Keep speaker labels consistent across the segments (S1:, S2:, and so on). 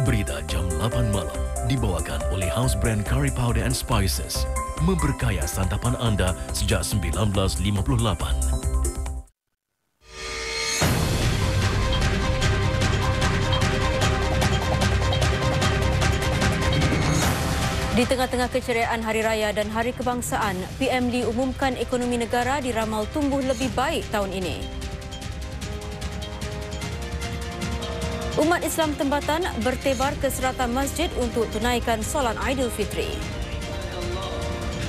S1: Berita jam 8 malam dibawakan oleh House Brand Curry Powder and Spices. Memberkaya santapan anda sejak 1958.
S2: Di tengah-tengah keceriaan Hari Raya dan Hari Kebangsaan, PM Lee umumkan ekonomi negara diramal tumbuh lebih baik tahun ini. Umat Islam tempatan bertebar ke seratan masjid untuk tunaikan solat Aidilfitri.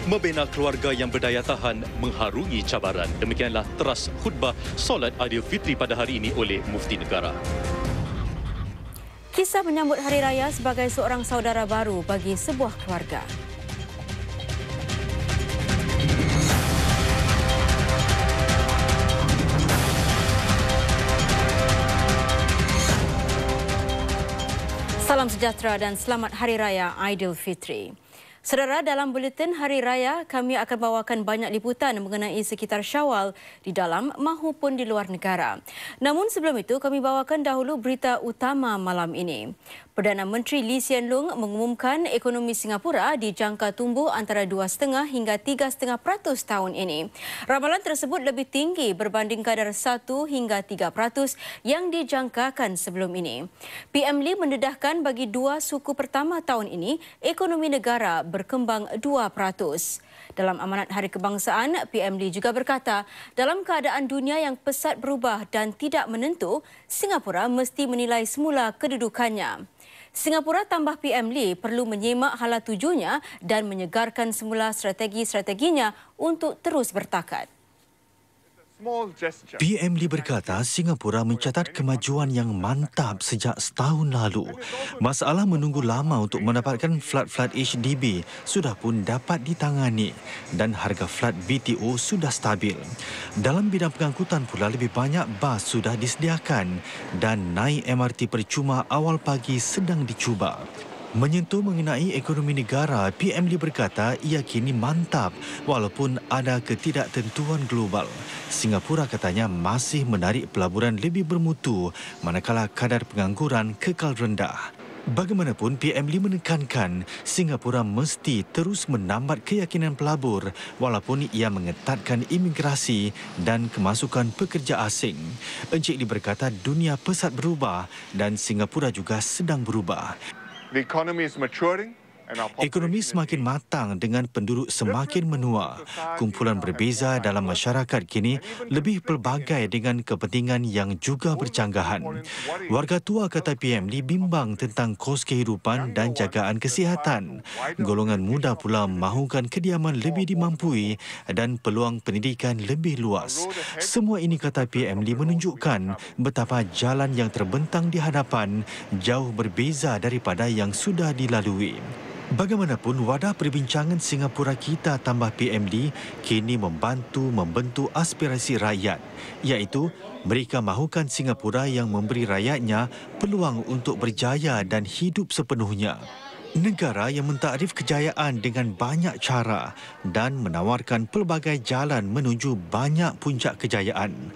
S3: Membina keluarga yang berdaya tahan mengharungi cabaran. Demikianlah teras khutbah solat Aidilfitri pada hari ini oleh Mufti Negara.
S2: Kisah menyambut Hari Raya sebagai seorang saudara baru bagi sebuah keluarga. Salam sejahtera dan selamat Hari Raya Aidilfitri. Saudara, dalam buletin Hari Raya, kami akan bawakan banyak liputan mengenai sekitar Syawal di dalam mahupun di luar negara. Namun sebelum itu, kami bawakan dahulu berita utama malam ini. Perdana Menteri Lee Hsien Loong mengumumkan ekonomi Singapura dijangka tumbuh antara 2,5 hingga 3,5% tahun ini. Ramalan tersebut lebih tinggi berbanding kadar 1 hingga 3% yang dijangkakan sebelum ini. PM Lee mendedahkan bagi dua suku pertama tahun ini, ekonomi negara berkembang 2%. Dalam amanat Hari Kebangsaan, PM Lee juga berkata, dalam keadaan dunia yang pesat berubah dan tidak menentu, Singapura mesti menilai semula kedudukannya. Singapura, tambah PM Lee, perlu menyemak hala tujunya dan menyegarkan semula strategi-strateginya untuk terus bertakat.
S4: PM Lee berkata Singapura mencatat kemajuan yang mantap sejak setahun lalu. Masalah menunggu lama untuk mendapatkan flat HDB sudah pun dapat ditangani dan harga flat BTO sudah stabil. Dalam bidang pengangkutan pula lebih banyak bas sudah disediakan dan naik MRT percuma awal pagi sedang dicuba. Menyentuh mengenai ekonomi negara, PM Lee berkata ia kini mantap walaupun ada ketidaktentuan global. Singapura katanya masih menarik pelaburan lebih bermutu manakala kadar pengangguran kekal rendah. Bagaimanapun, PM Lee menekankan Singapura mesti terus menambat keyakinan pelabur walaupun ia mengetatkan imigrasi dan kemasukan pekerja asing. Encik Lee berkata dunia pesat berubah dan Singapura juga sedang berubah. Ekonomi semakin matang dengan penduduk semakin menua. Kumpulan berbeza dalam masyarakat kini lebih pelbagai dengan kepentingan yang juga bercanggahan. Warga tua, kata PM Lee, bimbang tentang kos kehidupan dan jagaan kesihatan. Golongan muda pula mahukan kediaman lebih dimampui dan peluang pendidikan lebih luas. Semua ini, kata PM Lee, menunjukkan betapa jalan yang terbentang di hadapan jauh berbeza daripada yang sudah dilalui. Bagaimanapun, wadah perbincangan Singapura kita, tambah PM Lee, kini membentuk aspirasi rakyat, iaitu mereka mahukan Singapura yang memberi rakyatnya peluang untuk berjaya dan hidup sepenuhnya. Negara yang mentakrif kejayaan dengan banyak cara dan menawarkan pelbagai jalan menuju banyak puncak kejayaan.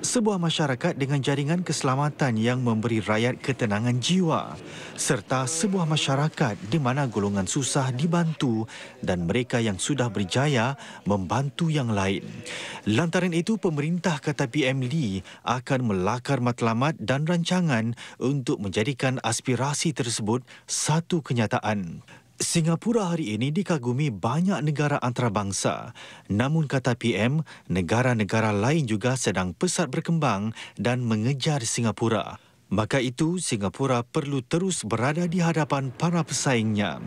S4: Sebuah masyarakat dengan jaringan keselamatan yang memberi rakyat ketenangan jiwa, serta sebuah masyarakat di mana golongan susah dibantu dan mereka yang sudah berjaya membantu yang lain. Lantaran itu, pemerintah, kata PM Lee, akan melakar matlamat dan rancangan untuk menjadikan aspirasi tersebut satu kenyataan. Singapura hari ini dikagumi banyak negara antarabangsa. Namun, kata PM, negara-negara lain juga sedang pesat berkembang dan mengejar Singapura. Maka itu, Singapura perlu terus berada di hadapan para pesaingnya.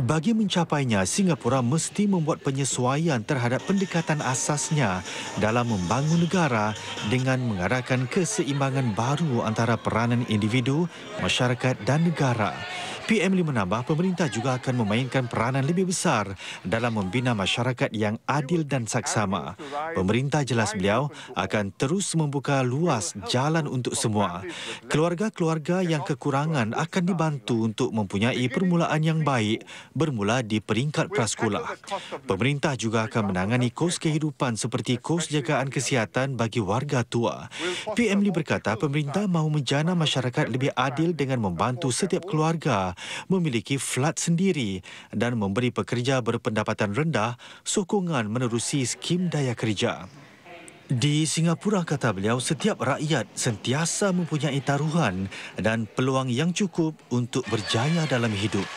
S4: Bagi mencapainya, Singapura mesti membuat penyesuaian terhadap pendekatan asasnya dalam membangun negara dengan mengadakan keseimbangan baru antara peranan individu, masyarakat dan negara. PM Lee menambah, pemerintah juga akan memainkan peranan lebih besar dalam membina masyarakat yang adil dan saksama. Pemerintah, jelas beliau, akan terus membuka luas jalan untuk semua. Keluarga-keluarga yang kekurangan akan dibantu untuk mempunyai permulaan yang baik bermula di peringkat prasekolah. Pemerintah juga akan menangani kos kehidupan seperti kos jagaan kesihatan bagi warga tua. PM Lee berkata pemerintah mahu menjana masyarakat lebih adil dengan membantu setiap keluarga memiliki flat sendiri dan memberi pekerja berpendapatan rendah sokongan menerusi skim daya kerja. Di Singapura, kata beliau, setiap rakyat sentiasa mempunyai taruhan dan peluang yang cukup untuk berjaya dalam hidup.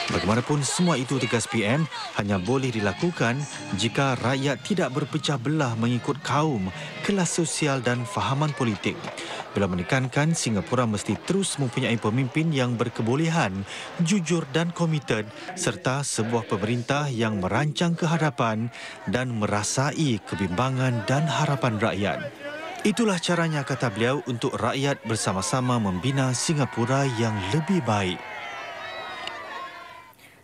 S4: Bagaimanapun, semua itu, tegas PM, hanya boleh dilakukan jika rakyat tidak berpecah belah mengikut kaum, kelas sosial dan fahaman politik. Beliau menekankan Singapura mesti terus mempunyai pemimpin yang berkebolehan, jujur dan komited serta sebuah pemerintah yang merancang kehadapan dan merasai kebimbangan dan harapan rakyat. Itulah caranya, kata beliau, untuk rakyat bersama-sama membina Singapura yang lebih baik.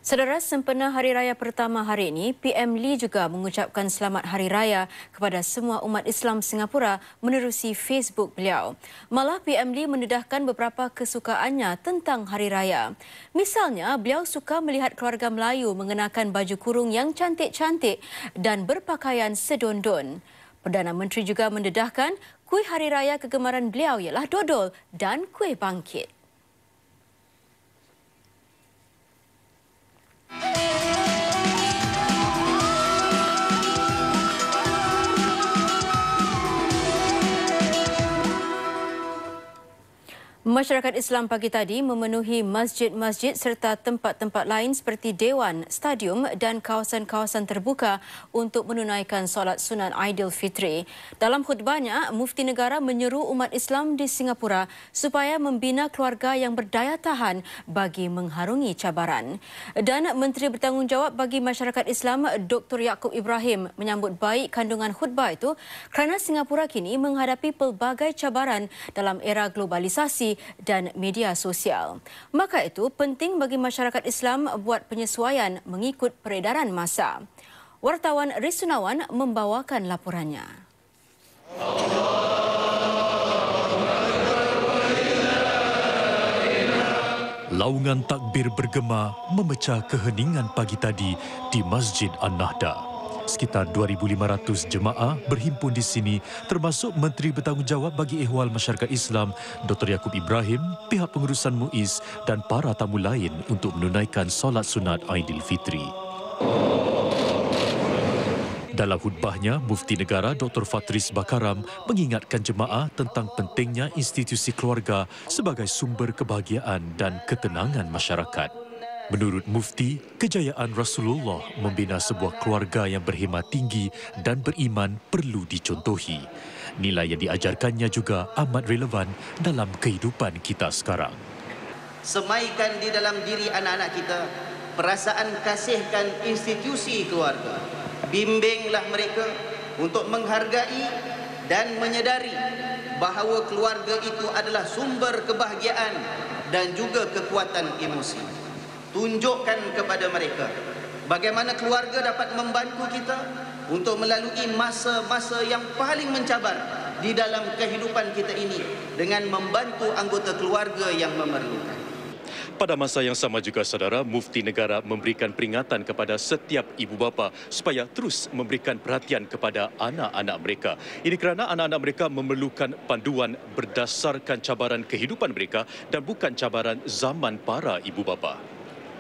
S2: Saudara, sempena Hari Raya pertama hari ini, PM Lee juga mengucapkan selamat Hari Raya kepada semua umat Islam Singapura menerusi Facebook beliau. Malah PM Lee mendedahkan beberapa kesukaannya tentang Hari Raya. Misalnya, beliau suka melihat keluarga Melayu mengenakan baju kurung yang cantik-cantik dan berpakaian sedondon. Perdana Menteri juga mendedahkan kuih Hari Raya kegemaran beliau ialah dodol dan kuih bangkit. Masyarakat Islam pagi tadi memenuhi masjid-masjid serta tempat-tempat lain seperti dewan, stadium dan kawasan-kawasan terbuka untuk menunaikan solat sunat Aidilfitri. Dalam khutbahnya, Mufti Negara menyeru umat Islam di Singapura supaya membina keluarga yang berdaya tahan bagi mengharungi cabaran. Dan Menteri Bertanggungjawab bagi Masyarakat Islam Dr. Yaakob Ibrahim menyambut baik kandungan khutbah itu kerana Singapura kini menghadapi pelbagai cabaran dalam era globalisasi dan media sosial. Maka itu penting bagi masyarakat Islam buat penyesuaian mengikut peredaran masa. Wartawan Risunawan membawakan laporannya.
S1: Laungan takbir bergema memecah keheningan pagi tadi di Masjid An-Nahda. Sekitar 2,500 jemaah berhimpun di sini, termasuk Menteri Bertanggungjawab bagi Ehwal Masyarakat Islam Dr. Yaakob Ibrahim, pihak pengurusan MUIS dan para tamu lain untuk menunaikan solat sunat Aidilfitri. Dalam khutbahnya, Mufti Negara Dr. Fatris Bakaram mengingatkan jemaah tentang pentingnya institusi keluarga sebagai sumber kebahagiaan dan ketenangan masyarakat. Menurut Mufti, kejayaan Rasulullah membina sebuah keluarga yang berhemah tinggi dan beriman perlu dicontohi. Nilai yang diajarkannya juga amat relevan dalam kehidupan kita sekarang.
S5: Semaikan di dalam diri anak-anak kita perasaan kasihkan institusi keluarga. Bimbinglah mereka untuk menghargai dan menyedari bahawa keluarga itu adalah sumber kebahagiaan dan juga kekuatan emosi. Tunjukkan kepada mereka bagaimana keluarga dapat membantu kita untuk melalui masa-masa yang paling mencabar di dalam kehidupan kita ini dengan membantu anggota keluarga yang memerlukan.
S3: Pada masa yang sama juga, saudara, Mufti Negara memberikan peringatan kepada setiap ibu bapa supaya terus memberikan perhatian kepada anak-anak mereka. Ini kerana anak-anak mereka memerlukan panduan berdasarkan cabaran kehidupan mereka dan bukan cabaran zaman para ibu bapa.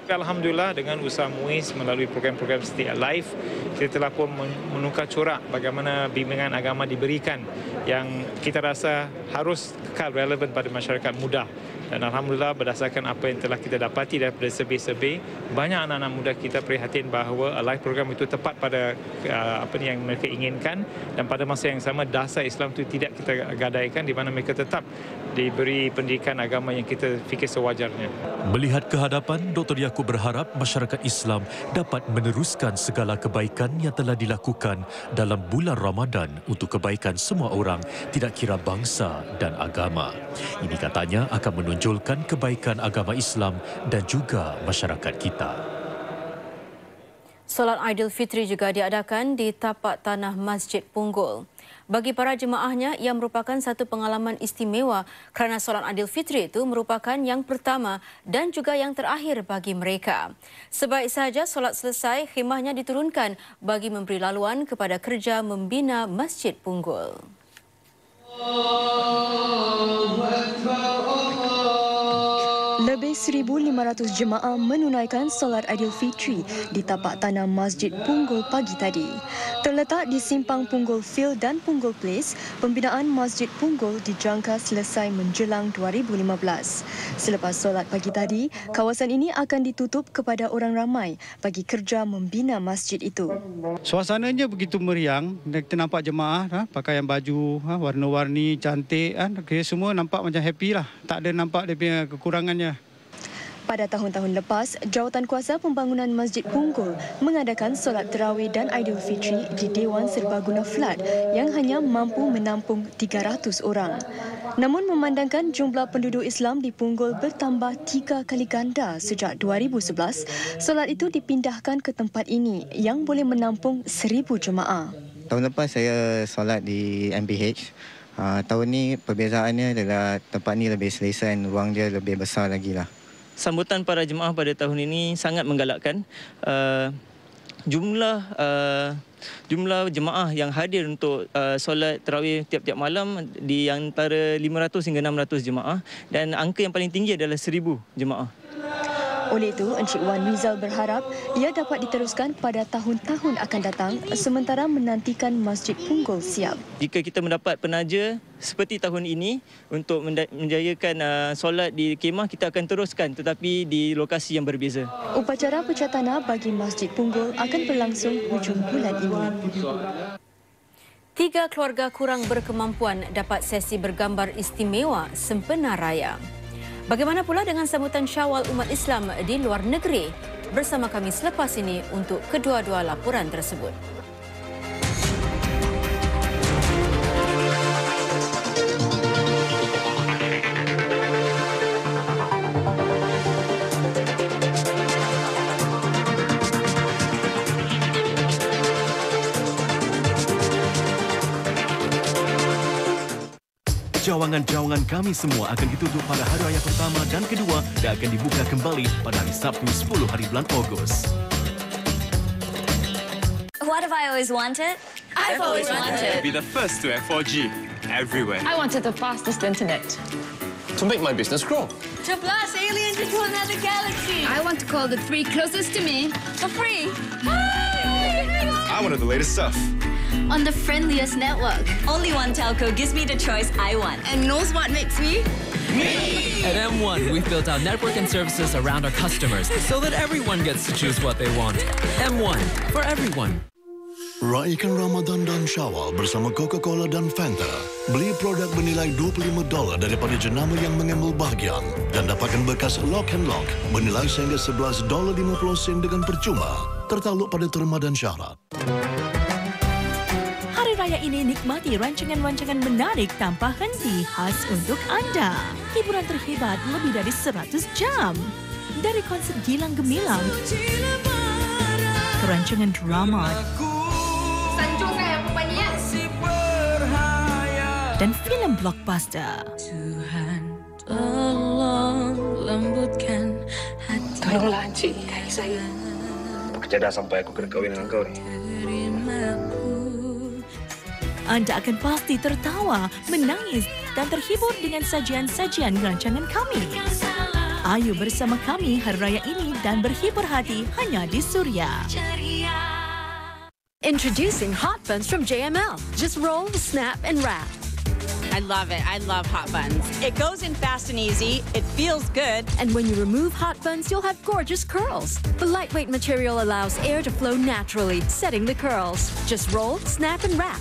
S6: Alhamdulillah, dengan usaha MUIS melalui program-program Stay Alive, kita telah pun menukar corak bagaimana bimbingan agama diberikan yang kita rasa harus kekal relevan pada masyarakat muda. Dan Alhamdulillah, berdasarkan apa yang telah kita dapati daripada survey-survey, banyak anak-anak muda kita prihatin bahawa Alive program itu tepat pada apa yang mereka inginkan, dan pada masa yang sama dasar Islam itu tidak kita gadaikan, di mana mereka tetap diberi pendidikan agama yang kita fikir sewajarnya.
S1: Melihat kehadapan, Dr. Yaakob berharap masyarakat Islam dapat meneruskan segala kebaikan yang telah dilakukan dalam bulan Ramadan untuk kebaikan semua orang, tidak kira bangsa dan agama. Ini katanya akan menunjulkan kebaikan agama Islam dan juga masyarakat kita.
S2: Solat Aidilfitri juga diadakan di tapak tanah Masjid Punggol. Bagi para jemaahnya, ia merupakan satu pengalaman istimewa kerana solat Aidilfitri itu merupakan yang pertama dan juga yang terakhir bagi mereka. Sebaik sahaja solat selesai, khemahnya diturunkan bagi memberi laluan kepada kerja membina Masjid Punggol.
S7: Lebih 1,500 jemaah menunaikan solat Aidilfitri di tapak tanah Masjid Punggol pagi tadi. Terletak di simpang Punggol Field dan Punggol Place, pembinaan Masjid Punggol dijangka selesai menjelang 2015. Selepas solat pagi tadi, kawasan ini akan ditutup kepada orang ramai bagi kerja membina masjid itu.
S8: Suasananya begitu meriang, kita nampak jemaah pakaian baju warna-warni, cantik, semua nampak macam happy lah. Tak ada nampak dia punya kekurangannya.
S7: Pada tahun-tahun lepas, Jawatankuasa Pembangunan Masjid Punggol mengadakan solat tarawih dan Aidilfitri di Dewan Serbaguna Flat yang hanya mampu menampung 300 orang. Namun memandangkan jumlah penduduk Islam di Punggol bertambah 3 kali ganda sejak 2011, solat itu dipindahkan ke tempat ini yang boleh menampung 1,000 jemaah.
S9: Tahun lepas saya solat di MPH. Tahun ni perbezaannya adalah tempat ni lebih selesa dan ruang dia lebih besar lagi lah.
S10: Sambutan para jemaah pada tahun ini sangat menggalakkan. Jumlah jemaah yang hadir untuk solat tarawih tiap-tiap malam di antara 500 hingga 600 jemaah dan angka yang paling tinggi adalah 1,000 jemaah.
S7: Oleh itu, Encik Wan Rizal berharap ia dapat diteruskan pada tahun-tahun akan datang sementara menantikan Masjid Punggol siap.
S10: Jika kita mendapat penaja seperti tahun ini untuk menjayakan solat di kemah, kita akan teruskan tetapi di lokasi yang berbeza.
S7: Upacara pecah tanah bagi Masjid Punggol akan berlangsung hujung bulan ini.
S2: 3 keluarga kurang berkemampuan dapat sesi bergambar istimewa sempena raya. Bagaimana pula dengan sambutan Syawal umat Islam di luar negeri? Bersama kami selepas ini untuk kedua-dua laporan tersebut.
S11: Cawangan-cawangan kami semua akan ditutup pada hari raya pertama dan kedua dan akan dibuka kembali pada hari Sabtu 10 hari bulan Ogos.
S12: What have I always wanted?
S13: I've always wanted
S14: to be the first to have 4G everywhere.
S13: I wanted the fastest internet.
S14: To make my business grow.
S13: To blast aliens into another galaxy. I want to call the 3 closest to me for free.
S14: I wanted the latest stuff.
S12: On the friendliest network. Only one telco gives me the choice I want.
S13: And knows what makes me?
S15: Me! At M1, we've built our network and services around our customers so that everyone gets to choose what they want. M1, for everyone.
S16: Raikan Ramadan dan Syawal bersama Coca-Cola dan Fanta. Beli produk bernilai $25 daripada jenama yang mengambil bahagian dan dapatkan bekas Lock and Lock bernilai sehingga $11.50 dengan percuma. Tertakluk pada terma dan syarat.
S17: Raya ini nikmati rancangan-rancangan menarik tanpa henti khas untuk anda. Hiburan terhebat lebih dari 100 jam. Dari konsert gilang gemilang, kerancangan drama, dan filem blockbuster.
S13: Tolonglah Encik nikahi saya.
S14: Bekerja dah sampai aku kena kahwin dengan kau ni.
S17: Anda akan pasti tertawa, menangis dan terhibur dengan sajian-sajian rancangan kami. Ayo bersama kami hari raya ini dan berhibur hati hanya di Suria.
S18: Introducing Hot Buns from JML. Just roll, snap and wrap.
S19: I love it. I love Hot Buns. It goes in fast and easy. It feels good.
S18: And when you remove Hot Buns, you'll have gorgeous curls. The lightweight material allows air to flow naturally, setting the curls. Just roll, snap and wrap.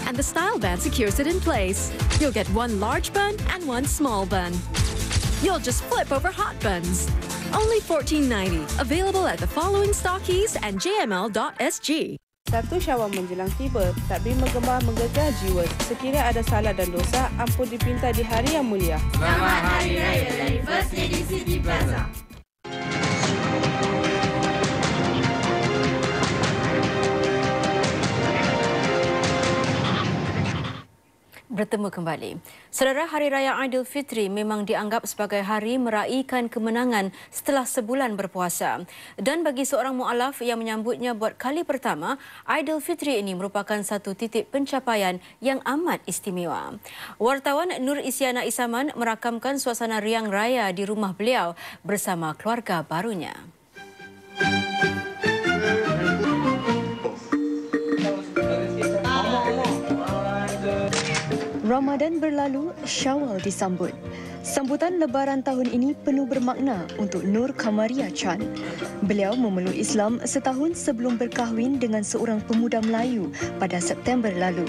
S18: And the style band secures it in place. You'll get one large bun and one small bun. You'll just flip over Hot Buns. Only $14.90. Available at the following stockies and jml.sg.
S20: 1 Syawal menjelang tiba, takbir menggema menggegah jiwa. Sekiranya ada salah dan dosa, ampun dipinta di hari yang mulia.
S21: Selamat Hari Raya dari First Lady City Plaza.
S2: bertemu kembali. Saudara, Hari Raya Aidilfitri memang dianggap sebagai hari meraihkan kemenangan setelah sebulan berpuasa. Dan bagi seorang mu'alaf yang menyambutnya buat kali pertama, Aidilfitri ini merupakan satu titik pencapaian yang amat istimewa. Wartawan Nur Isyana Isaman merakamkan suasana riang raya di rumah beliau bersama keluarga barunya.
S7: Ramadan berlalu, Syawal disambut. Sambutan Lebaran tahun ini penuh bermakna untuk Nur Kamaria Chan. Beliau memeluk Islam setahun sebelum berkahwin dengan seorang pemuda Melayu pada September lalu.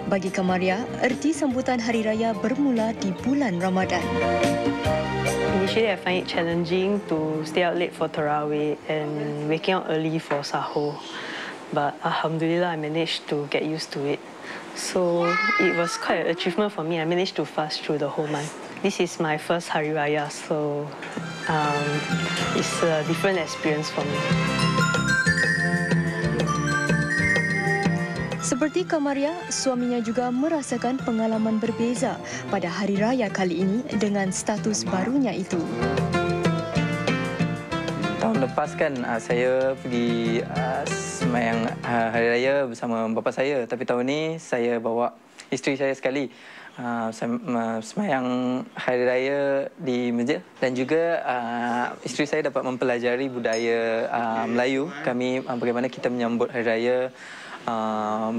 S7: Bagi Kamaria, erti sambutan Hari Raya bermula di bulan Ramadan.
S4: Initially, I find it challenging to stay out late for Tarawih and waking up early for sahur. But Alhamdulillah, I managed to get used to it. So it was quite an achievement for me. I managed to fast through the whole month. This is my first Hari Raya, so it's a different experience for me.
S7: Seperti Kamaria, suaminya juga merasakan pengalaman berbeza pada Hari Raya kali ini dengan status barunya itu.
S22: Tahun lepas kan saya pergi semayang Hari Raya bersama bapa saya. Tapi tahun ni saya bawa isteri saya sekali semayang Hari Raya di masjid. Dan juga isteri saya dapat mempelajari budaya Melayu. Kami bagaimana kita menyambut Hari Raya,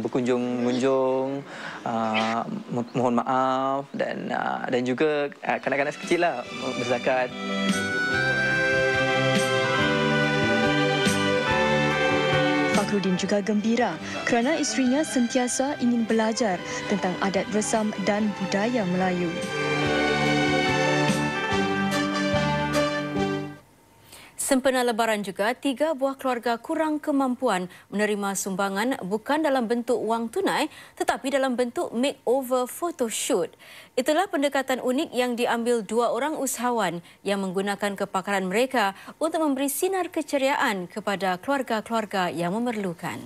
S22: berkunjung-kunjung, mohon maaf dan juga kanak-kanak sekecil lah berzakat.
S7: Fakhruddin juga gembira kerana isterinya sentiasa ingin belajar tentang adat resam dan budaya Melayu.
S2: Sempena Lebaran juga, 3 buah keluarga kurang kemampuan menerima sumbangan bukan dalam bentuk wang tunai tetapi dalam bentuk makeover photoshoot. Itulah pendekatan unik yang diambil 2 orang usahawan yang menggunakan kepakaran mereka untuk memberi sinar keceriaan kepada keluarga-keluarga yang memerlukan.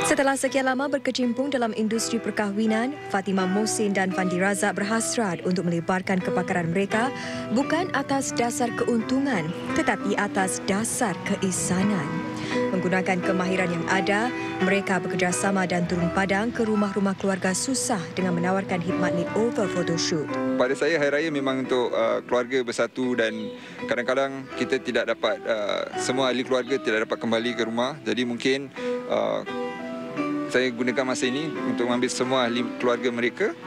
S7: Setelah sekian lama berkecimpung dalam industri perkahwinan, Fatimah Mohsin dan Fandi Razak berhasrat untuk melebarkan kepakaran mereka bukan atas dasar keuntungan tetapi atas dasar keisanan. Menggunakan kemahiran yang ada, mereka bekerjasama dan turun padang ke rumah-rumah keluarga susah dengan menawarkan khidmat makeover photoshoot.
S23: Pada saya, Hari Raya memang untuk keluarga bersatu dan kadang-kadang kita tidak dapat, semua ahli keluarga tidak dapat kembali ke rumah. Jadi mungkin saya gunakan masa ini untuk mengambil semua ahli keluarga mereka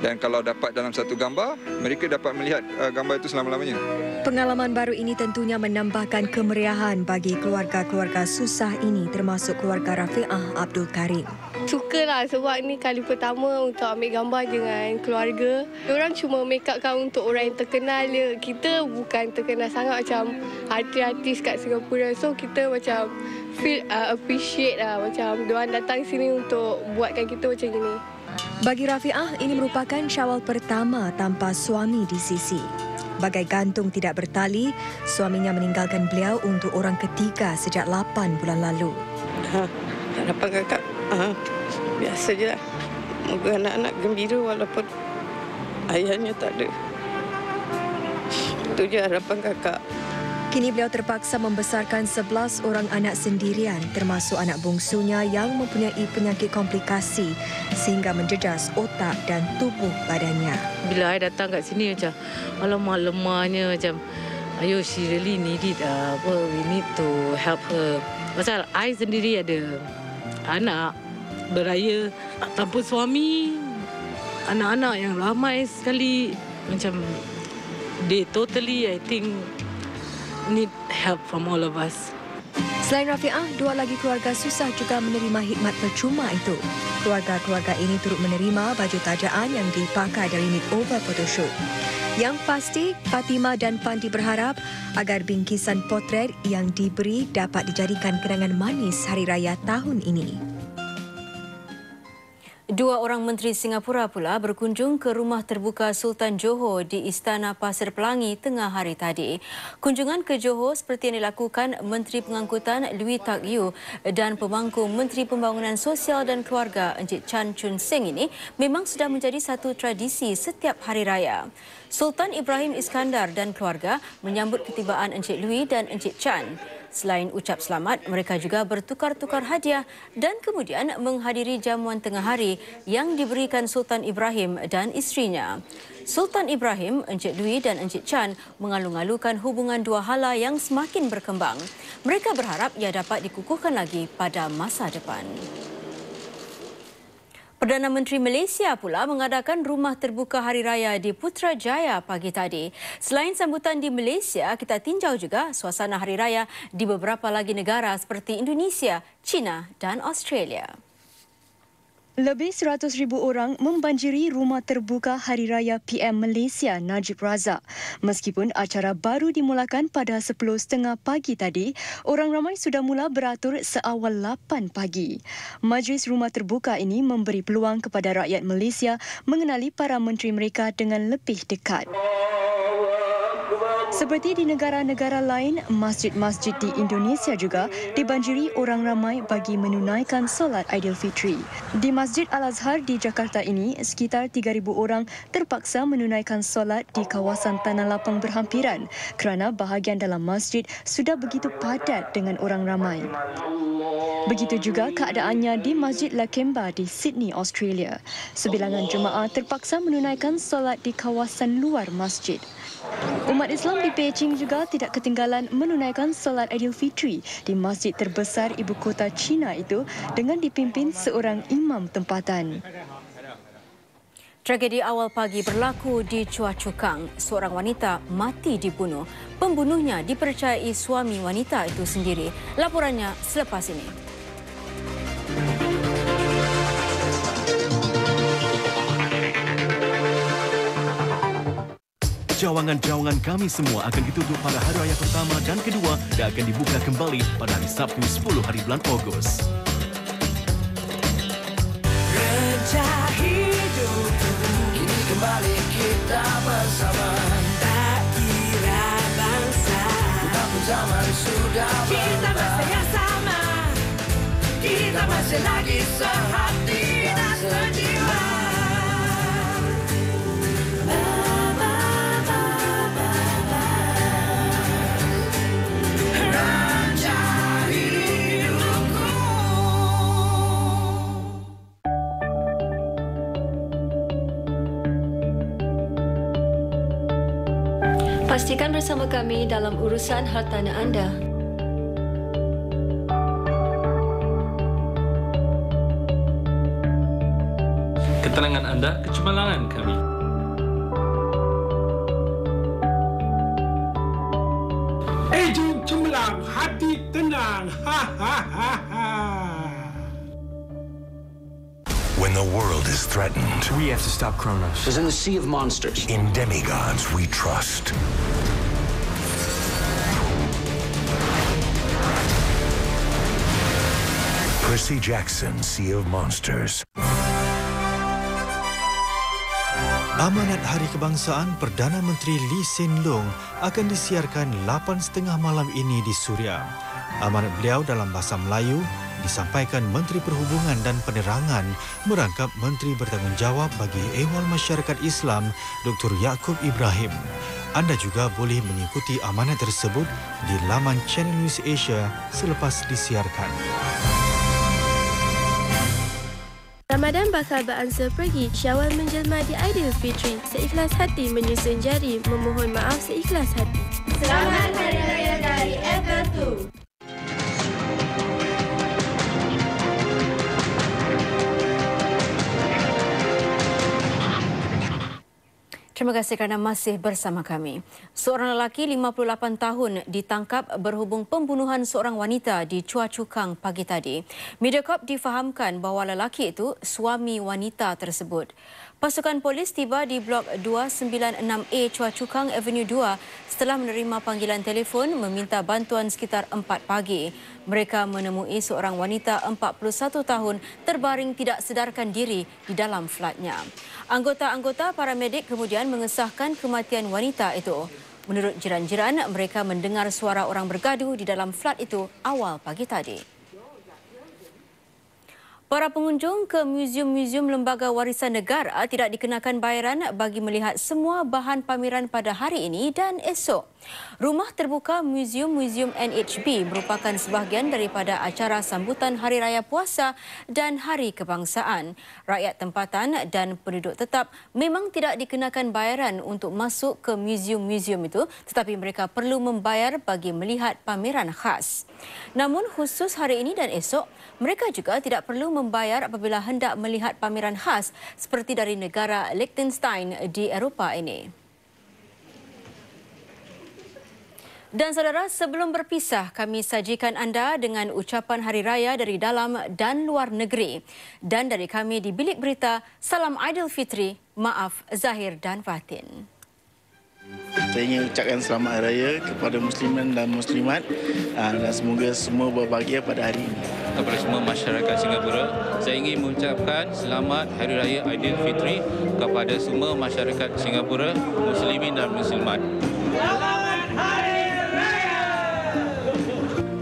S23: dan kalau dapat dalam satu gambar, mereka dapat melihat gambar itu selama-lamanya.
S7: Pengalaman baru ini tentunya menambahkan kemeriahan bagi keluarga-keluarga susah ini termasuk keluarga Rafi'ah Abdul Karim.
S24: Sukalah sebab ni kali pertama untuk ambil gambar dengan keluarga. Diorang cuma make upkan untuk orang yang terkenal je. Kita bukan terkenal sangat macam artis-artis kat Singapura. So kita macam feel appreciate lah macam diorang datang sini untuk buatkan kita macam gini.
S7: Bagi Rafi'ah, ini merupakan Syawal pertama tanpa suami di sisi. Bagai gantung tidak bertali, suaminya meninggalkan beliau untuk orang ketiga sejak 8 bulan lalu.
S24: Harapan kakak, biasa je lah. Moga anak-anak gembira walaupun ayahnya tak ada. Itu je harapan kakak.
S7: Kini beliau terpaksa membesarkan 11 orang anak sendirian termasuk anak bungsunya yang mempunyai penyakit komplikasi sehingga menjejas otak dan tubuh badannya.
S25: Bila I datang kat sini macam alamak lemahnya macam ayo she really need it, we need to help her. Pasal I sendiri ada anak beraya tanpa suami, anak-anak yang ramai sekali macam they totally I think need help from all of us.
S7: Selain Rafi'ah, 2 lagi keluarga susah juga menerima khidmat percuma itu. Keluarga-keluarga ini turut menerima baju tajaan yang dipakai dari makeover photoshoot. Yang pasti, Fatimah dan Fandi berharap agar bingkisan potret yang diberi dapat dijadikan kenangan manis Hari Raya tahun ini. 2
S2: Dua orang menteri Singapura pula berkunjung ke rumah terbuka Sultan Johor di Istana Pasir Pelangi tengah hari tadi. Kunjungan ke Johor seperti yang dilakukan Menteri Pengangkutan Lui Tak Yew dan pemangku Menteri Pembangunan Sosial dan Keluarga Encik Chan Chun Sing ini memang sudah menjadi satu tradisi setiap hari raya. Sultan Ibrahim Iskandar dan keluarga menyambut ketibaan Encik Lui dan Encik Chan. Selain ucap selamat, mereka juga bertukar-tukar hadiah dan kemudian menghadiri jamuan tengah hari yang diberikan Sultan Ibrahim dan isterinya. Sultan Ibrahim, Encik Lui dan Encik Chan mengalu-alukan hubungan dua hala yang semakin berkembang. Mereka berharap ia dapat dikukuhkan lagi pada masa depan. Perdana Menteri Malaysia pula mengadakan rumah terbuka Hari Raya di Putrajaya pagi tadi. Selain sambutan di Malaysia, kita tinjau juga suasana Hari Raya di beberapa lagi negara seperti Indonesia, China dan Australia.
S7: Lebih 100,000 orang membanjiri rumah terbuka Hari Raya PM Malaysia Najib Razak. Meskipun acara baru dimulakan pada 10.30 pagi tadi, orang ramai sudah mula beratur seawal 8 pagi. Majlis rumah terbuka ini memberi peluang kepada rakyat Malaysia mengenali para menteri mereka dengan lebih dekat. Seperti di negara-negara lain, masjid-masjid di Indonesia juga dibanjiri orang ramai bagi menunaikan solat Aidilfitri. Di Masjid Al-Azhar di Jakarta ini, sekitar 3,000 orang terpaksa menunaikan solat di kawasan tanah lapang berhampiran kerana bahagian dalam masjid sudah begitu padat dengan orang ramai. Begitu juga keadaannya di Masjid Lakemba di Sydney, Australia. Sebilangan jemaah terpaksa menunaikan solat di kawasan luar masjid. Umat Islam di Beijing juga tidak ketinggalan menunaikan solat Aidilfitri di masjid terbesar ibu kota China itu dengan dipimpin seorang imam tempatan.
S2: Tragedi awal pagi berlaku di Chua Chu Kang. Seorang wanita mati dibunuh. Pembunuhnya dipercayai suami wanita itu sendiri. Laporannya selepas ini.
S11: Cawangan-cawangan kami semua akan ditutup pada hari raya pertama dan kedua dan akan dibuka kembali pada hari Sabtu 10 hari bulan Ogos.
S21: Reja hidup kini kembali kita bersama, tak kira bangsa apapun zaman sudah kita masih yang sama, kita masih lagi sehati dan sejiwa.
S7: Pastikan bersama kami dalam urusan hartanah anda.
S1: Ketenangan anda kecemerlangan kami.
S3: Ejen cemerlang, hati tenang. Ha ha ha ha.
S5: When the world is threatened,
S14: we have to stop Kronos.
S5: As in the sea of monsters. In demigods we trust. Percy Jackson, Sea of Monsters.
S6: Amanat Hari Kebangsaan Perdana Menteri Lee Hsien Loong akan disiarkan 8.30 malam ini di Suria. Amanat beliau dalam bahasa Melayu disampaikan Menteri Perhubungan dan Penerangan merangkap Menteri Bertanggungjawab bagi Ehwal Masyarakat Islam Dr. Yaakob Ibrahim. Anda juga boleh mengikuti amanat tersebut di laman Channel News Asia selepas disiarkan.
S8: Ramadan bakal beransur pergi, Syawal menjelma di Aidilfitri. Seikhlas hati menyusun jari, memohon maaf seikhlas hati.
S21: Selamat Hari Raya dari FL2.
S2: Terima kasih kerana masih bersama kami. Seorang lelaki 58 tahun ditangkap berhubung pembunuhan seorang wanita di Chua Chu Kang pagi tadi. Mediacorp difahamkan bahawa lelaki itu suami wanita tersebut. Pasukan polis tiba di blok 296A Chua Chu Kang Avenue 2 setelah menerima panggilan telefon meminta bantuan sekitar 4 pagi. Mereka menemui seorang wanita 41 tahun terbaring tidak sedarkan diri di dalam flatnya. Anggota-anggota paramedik kemudian mengesahkan kematian wanita itu. Menurut jiran-jiran, mereka mendengar suara orang bergaduh di dalam flat itu awal pagi tadi. Para pengunjung ke muzium-muzium Lembaga Warisan Negara tidak dikenakan bayaran bagi melihat semua bahan pameran pada hari ini dan esok. Rumah terbuka Muzium-Muzium NHB merupakan sebahagian daripada acara sambutan Hari Raya Puasa dan Hari Kebangsaan. Rakyat tempatan dan penduduk tetap memang tidak dikenakan bayaran untuk masuk ke muzium-muzium itu, tetapi mereka perlu membayar bagi melihat pameran khas. Namun khusus hari ini dan esok, mereka juga tidak perlu membayar apabila hendak melihat pameran khas seperti dari negara Liechtenstein di Eropah ini. Dan saudara, sebelum berpisah, kami sajikan anda dengan ucapan Hari Raya dari dalam dan luar negeri. Dan dari kami di Bilik Berita, salam Aidilfitri, maaf zahir dan batin.
S9: Saya ingin ucapkan selamat Hari Raya kepada Muslimin dan Muslimat dan semoga semua berbahagia pada hari ini.
S10: Kepada semua masyarakat Singapura, saya ingin mengucapkan selamat Hari Raya Aidilfitri kepada semua masyarakat Singapura, Muslimin dan Muslimat.
S21: Selamat Hari Raya!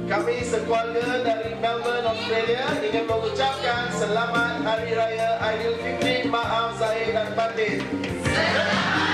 S12: Kami sekeluarga dari Melbourne, Australia ingin mengucapkan selamat Hari Raya Aidilfitri, maaf zahir dan batin. Selamat